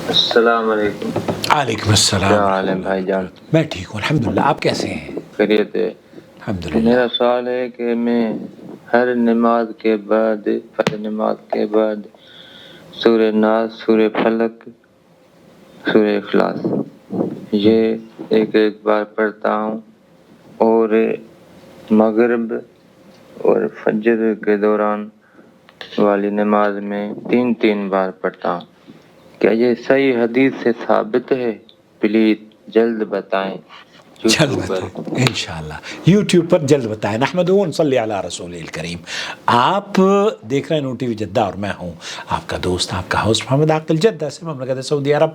السلام علیکم. علیکم السلام. کیا حال ہے بھائی جان؟ میں ٹھیک ہوں الحمدللہ. آپ کیسے ہیں؟ خیریت ہے. الحمدللہ. میرا سوال ہے کہ میں ہر نماز کے بعد فرض نماز کے بعد سورہ ناس، سورہ فلق، سورہ اخلاص یہ ایک بار پڑھتا ہوں، اور مغرب اور فجر کے دوران والی نماز میں 3 بار پڑھتا ہوں. کیا یہ صحیح حدیث سے ثابت ہے؟ پلیز جلد بتائیں. جلد یوٹیوبر. بتائیں انشاءاللہ. یوٹیوب پر جلد بتائیں. نحمدہ و نصلی علی رسول الکریم. آپ دیکھ رہے ہیں نوٹی وی جدہ اور میں ہوں آپ کا دوست، آپ کا ہوسٹ محمد عاقل جدہ سے مملکت سعودی عرب.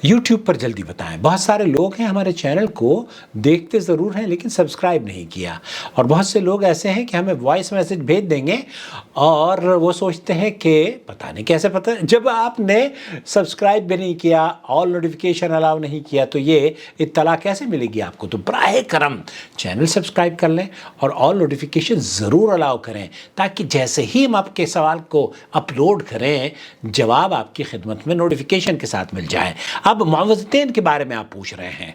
یوٹیوب پر جلدی بتائیں. بہت سارے لوگ ہیں ہمارے چینل کو دیکھتے ضرور ہیں لیکن سبسکرائب نہیں کیا، اور بہت سے لوگ ایسے ہیں کہ ہمیں وائس میسج بھیج دیں گے اور وہ سوچتے ہیں کہ پتہ نہیں کیسے پتہ. جب آپ نے سبسکرائب بھی نہیں کیا، آل نوٹیفیکیشن الاؤ نہیں کیا تو یہ اطلاع کیسے ملے گی آپ کو؟ تو براہ کرم چینل سبسکرائب کر لیں اور آل نوٹیفیکیشن ضرور الاؤ کریں، تاکہ جیسے ہی ہم آپ کے سوال کو اپلوڈ کریں جواب آپ کی خدمت میں نوٹیفیکیشن کے ساتھ مل جائے. اب معوذتین کے بارے میں آپ پوچھ رہے ہیں.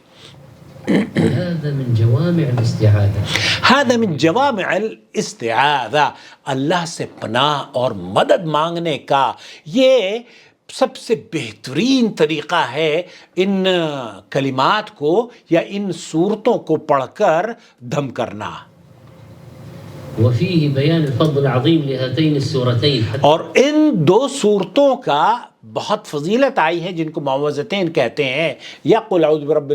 هذا من جوامع الاستعاذة. هذا من جوامع الاستعاذہ، اللہ سے پناہ اور مدد مانگنے کا یہ سب سے بہترین طریقہ ہے. ان کلمات کو یا ان صورتوں کو پڑھ کر دم کرنا. وفيه بيان الفضل العظيم لهاتين السورتين. اور ان دو صورتوں کا بہت فضیلت آئی ہے جن کو معوذتین کہتے ہیں، یا قل اعوذ برب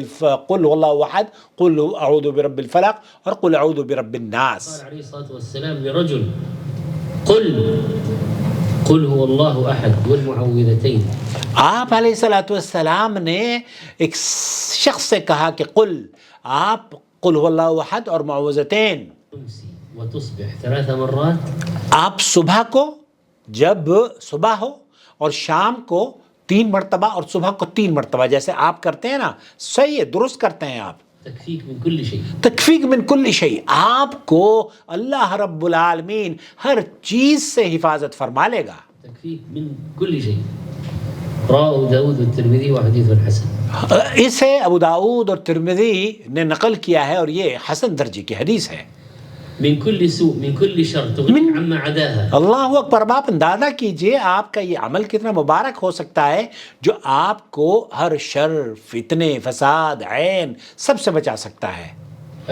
قل هو اللہ احد، قل اعوذ برب الفلق، اور قل اعوذ برب الناس. قال عليه الصلاة والسلام لرجل قل هو الله أحد والمعوذتين. آپ علیہ الصلوۃ والسلام نے ایک شخص سے کہا کہ قل، آپ قل هو اللہ احد اور معوذتین تمسي وتصبح 3 مرات. آپ صبح کو، جب صبح ہو، اور شام کو 3 مرتبہ، اور صبح کو 3 مرتبہ، جیسے آپ کرتے ہیں نا. صحیح ہے، درست کرتے ہیں آپ. تكفيك من كل شيء. تکفیک من کل شیء، آپ کو اللہ رب العالمین ہر چیز سے حفاظت فرما لے گا. تكفيك من كل شيء. رواه داود والترمذي وحديث حسن. اسے ابو داود اور ترمذی نے نقل کیا ہے اور یہ حسن درجے کی حدیث ہے. من كل سوء من كل شر تغنيك عما عداها. اللہ اکبر. آپ اندازہ کیجئے آپ کا یہ عمل کتنا مبارک ہو سکتا ہے جو آپ کو ہر شر، فتنے، فساد، عین سب سے بچا سکتا ہے.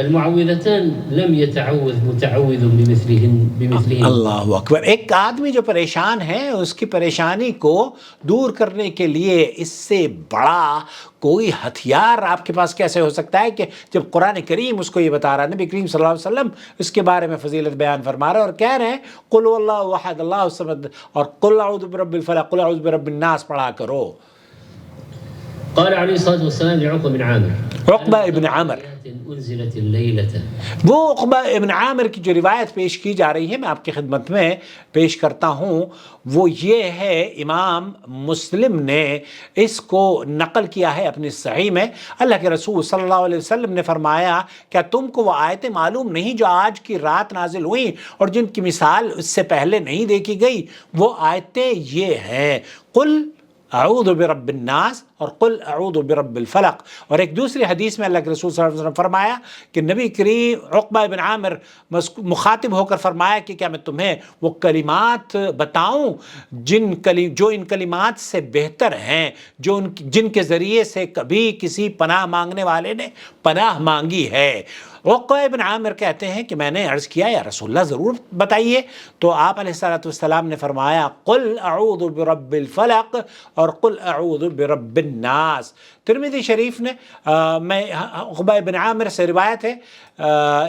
المعوذتان لم يتعوذ متعوذ بمثلهن. اللہ اکبر. ایک آدمی جو پریشان ہے اس کی پریشانی کو دور کرنے کے لیے اس سے بڑا کوئی ہتھیار آپ کے پاس کیسے ہو سکتا ہے کہ جب قرآن کریم اس کو یہ بتا رہا ہے، نبی کریم صلی اللہ علیہ وسلم اس کے بارے میں فضیلت بیان فرما رہے ہیں اور کہہ رہے ہیں قل اللہ احد اللہ الصمد اور قل اعوذ برب الفلق قل اعوذ برب الناس پڑھا کرو. قال عليه الصلاة والسلام لعقبة بن عامر، عقبہ ابن عامر، انزلت الليلة. وہ عقبہ ابن عامر کی جو روایت پیش کی جا رہی ہے میں آپ کی خدمت میں پیش کرتا ہوں، وہ یہ ہے، امام مسلم نے اس کو نقل کیا ہے اپنی صحیح میں. اللہ کے رسول صلی اللہ علیہ وسلم نے فرمایا کیا تم کو وہ آیتیں معلوم نہیں جو آج کی رات نازل ہوئیں اور جن کی مثال اس سے پہلے نہیں دیکھی گئی؟ وہ آیتیں یہ ہیں قل اعوذ برب الناس اور قل اعوذ برب الفلق. اور ایک دوسری حدیث میں اللہ کے رسول صلی اللہ علیہ وسلم فرمایا کہ نبی کریم عقبہ بن عامر مخاطب ہو کر فرمایا کہ کیا میں تمہیں وہ کلمات بتاؤں جو ان کلمات سے بہتر ہیں، جن کے ذریعے سے کبھی کسی پناہ مانگنے والے نے پناہ مانگی ہے. عقبہ بن عامر کہتے ہیں کہ میں نے عرض کیا یا رسول اللہ ضرور بتائیے. تو آپ علیہ الصلوۃ والسلام نے فرمایا قل اعوذ برب الفلق اور قل اعوذ برب الناس. ترمذی شریف نے میں عقبہ بن عامر سے روایت ہے،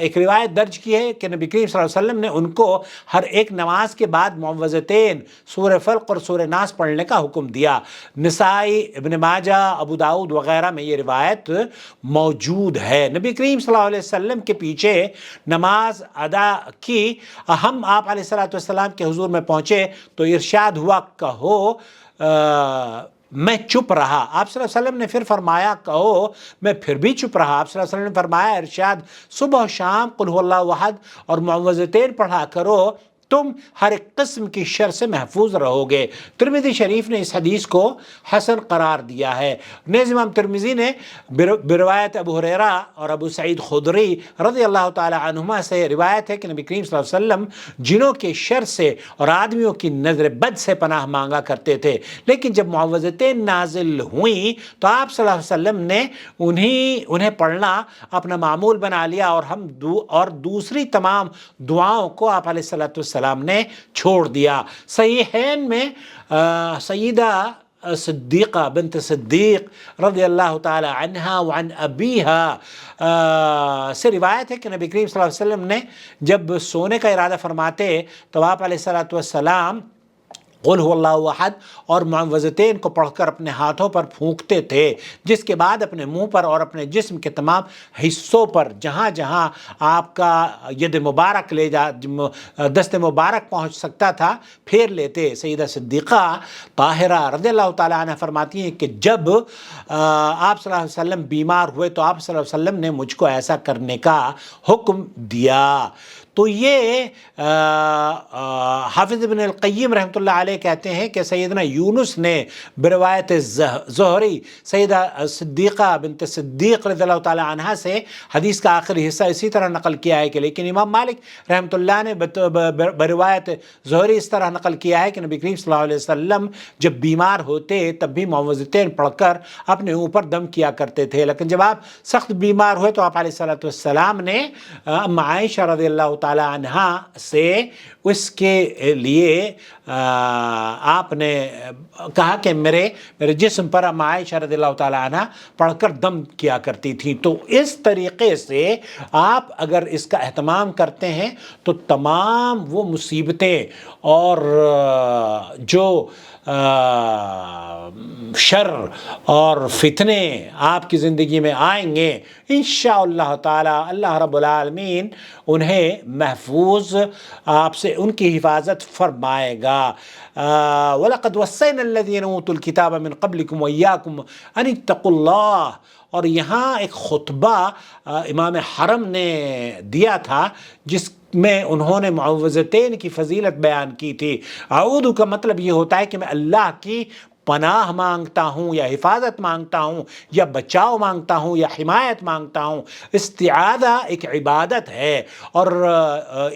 ایک روایت درج کی ہے کہ نبی کریم صلی اللہ علیہ وسلم نے ان کو ہر ایک نماز کے بعد معوذتین، سورہ فلق اور سورہ ناس پڑھنے کا حکم دیا. نسائی، ابن ماجہ، ابو داؤد وغیرہ میں یہ روایت موجود ہے. نبی کریم صلی اللہ علیہ وسلم کے پیچھے نماز ادا کی. ہم آپ علیہ الصلوۃ والسلام کے حضور میں پہنچے تو ارشاد ہوا کہو میں چپ رہا. آپ صلی اللہ علیہ وسلم نے پھر فرمایا کہو میں پھر بھی چپ رہا. آپ صلی اللہ علیہ وسلم نے فرمایا ارشاد صبح و شام قل هو اللہ احد اور معوذتین پڑھا کرو تم ہر ایک قسم کی شر سے محفوظ رہو گے۔ ترمذی شریف نے اس حدیث کو حسن قرار دیا ہے۔ نیز امام ترمذی نے بروایت ابو ہریرہ اور ابو سعید خدری رضی اللہ تعالی عنہما سے روایت ہے کہ نبی کریم صلی اللہ علیہ وسلم جنوں کے شر سے اور آدمیوں کی نظر بد سے پناہ مانگا کرتے تھے، لیکن جب معوذتین نازل ہوئیں تو آپ صلی اللہ علیہ وسلم نے انہیں پڑھنا اپنا معمول بنا لیا، اور دوسری تمام دعاؤں کو آپ علیہ السلام نے چھوڑ دیا۔ صحیحین میں سیدہ صدیقہ بنت صدیق رضی اللہ تعالی عنہا وعن ابیہا سے روایت ہے کہ نبی کریم صلی اللہ علیہ وسلم نے جب سونے کا ارادہ فرماتے تو آپ علیہ السلام قل هو اللہ احد اور معوذتین کو پڑھ کر اپنے ہاتھوں پر پھونکتے تھے، جس کے بعد اپنے منہ پر اور اپنے جسم کے تمام حصوں پر جہاں جہاں آپ کا ید مبارک دست مبارک پہنچ سکتا تھا پھیر لیتے۔ سیدہ صدیقہ طاہرہ رضی اللہ تعالیٰ عنہ فرماتی ہیں کہ جب آپ صلی اللہ علیہ وسلم بیمار ہوئے تو آپ صلی اللہ علیہ وسلم نے مجھ کو ایسا کرنے کا حکم دیا۔ تو یہ حافظ ابن القیم رحمۃ اللہ علیہ کہتے ہیں کہ سیدنا یونس نے بروایت زہری سیدہ صدیقہ بنت صدیق رضی اللہ تعالی عنہا سے حدیث کا آخری حصہ اسی طرح نقل کیا ہے کہ لیکن امام مالک رحمۃ اللہ نے بروایت زہری اس طرح نقل کیا ہے کہ نبی کریم صلی اللہ علیہ وسلم جب بیمار ہوتے تب بھی معوذتین پڑھ کر اپنے اوپر دم کیا کرتے تھے، لیکن جب آپ سخت بیمار ہوئے تو آپ علیہ السلام نے عائشہ رضی اللہ تعالی عنہا سے اس کے لیے آپ نے کہا کہ میرے جسم پر عائشہ رضی اللہ تعالی عنہا پڑھ کر دم کیا کرتی تھی۔ تو اس طریقے سے آپ اگر اس کا اہتمام کرتے ہیں تو تمام وہ مصیبتیں اور جو شر اور فتنے آپ کی زندگی میں آئیں گے انشاءاللہ تعالی اللہ رب العالمین انہیں محفوظ آپ سے ان کی حفاظت فرمائے گا۔ وَلَقَدْ وَصَّيْنَا الَّذِينَ أُوتُوا الْكِتَابَ مِنْ قَبْلِكُمْ وَإِيَّاكُمْ أَنِ اتَّقُوا اللَّهَ، اور یہاں ایک خطبہ امام حرم نے دیا تھا جس میں انہوں نے معوذتین کی فضیلت بیان کی تھی۔ اعوذ کا مطلب یہ ہوتا ہے کہ میں اللہ کی پناہ مانگتا ہوں یا حفاظت مانگتا ہوں یا بچاؤ مانگتا ہوں یا حمایت مانگتا ہوں۔ استعاذہ ایک عبادت ہے اور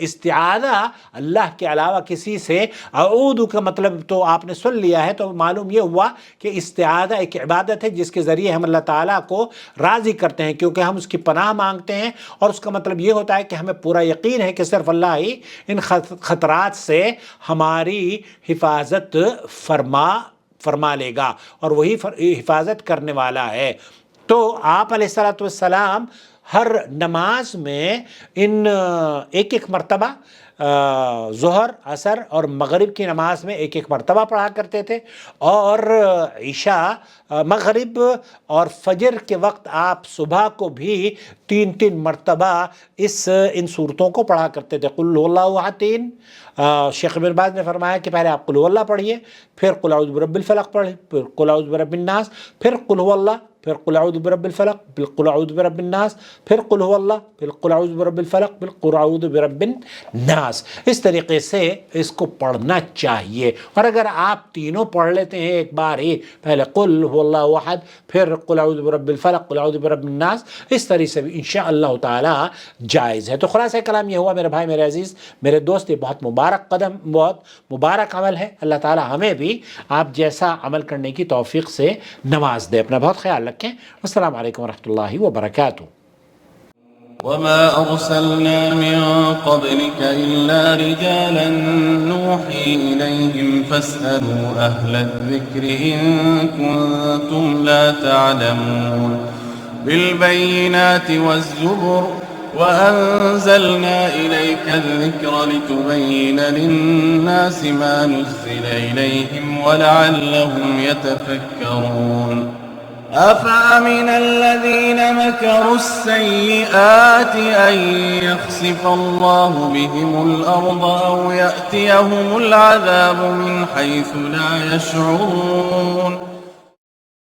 استعاذہ اللہ کے علاوہ کسی سے، اعوذ کا مطلب تو آپ نے سن لیا ہے، تو معلوم یہ ہوا کہ استعاذہ ایک عبادت ہے جس کے ذریعے ہم اللہ تعالیٰ کو راضی کرتے ہیں، کیونکہ ہم اس کی پناہ مانگتے ہیں، اور اس کا مطلب یہ ہوتا ہے کہ ہمیں پورا یقین ہے کہ صرف اللہ ہی ان خطرات سے ہماری حفاظت فرما لے گا اور وہی حفاظت کرنے والا ہے۔ تو آپ علیہ السلام ہر نماز میں ان ایک مرتبہ ظہر، عصر اور مغرب کی نماز میں ایک مرتبہ پڑھا کرتے تھے، اور عشاء، مغرب اور فجر کے وقت آپ صبح کو بھی 3 مرتبہ ان صورتوں کو پڑھا کرتے تھے۔ قل هو اللہ احد، شیخ ابن باز نے فرمایا کہ پہلے آپ قل هو اللہ پڑھیے، پھر قل اعوذ برب الفلق پڑھیں، پھر قل اعوذ برب الناس، پھر قل هو اللہ، پھر قل اعوذ برب الفلق، پھر قل اعوذ برب الناس، پھر قل هو اللہ، پھر قل اعوذ برب الفلق، پھر قل اعوذ برب الناس۔ اس طریقے سے اس کو پڑھنا چاہیے، اور اگر آپ تینوں پڑھ لیتے ہیں ایک بار ہی، پہلے قل هو اللہ احد، پھر قل اعوذ برب الفلق، قل اعوذ برب الناس، اس طریقے سے بھی انشاءاللہ تعالی جائز ہے۔ تو خلاصہ کلام یہ ہوا میرے بھائی، میرے عزیز، میرے دوست، یہ بہت مبارک قدم، بہت مبارک عمل ہے۔ اللہ تعالی ہمیں بھی آپ جیسا عمل کرنے کی توفیق سے نواز دے۔ اپنا بہت خیال رکھیں۔ السلام علیکم ورحمۃ اللہ وبرکاتہ۔ وما أرسلنا من قبلك إلا رجالا نوحي إليهم فاسألوا أهل الذكر إن كنتم لا تعلمون بالبينات والزبر وأنزلنا إليك الذكر لتبين للناس ما نزل إليهم ولعلهم يتفكرون أفأمن الذين مكروا السيئات أن يخسف الله بهم الأرض أو يأتيهم العذاب من حيث لا يشعرون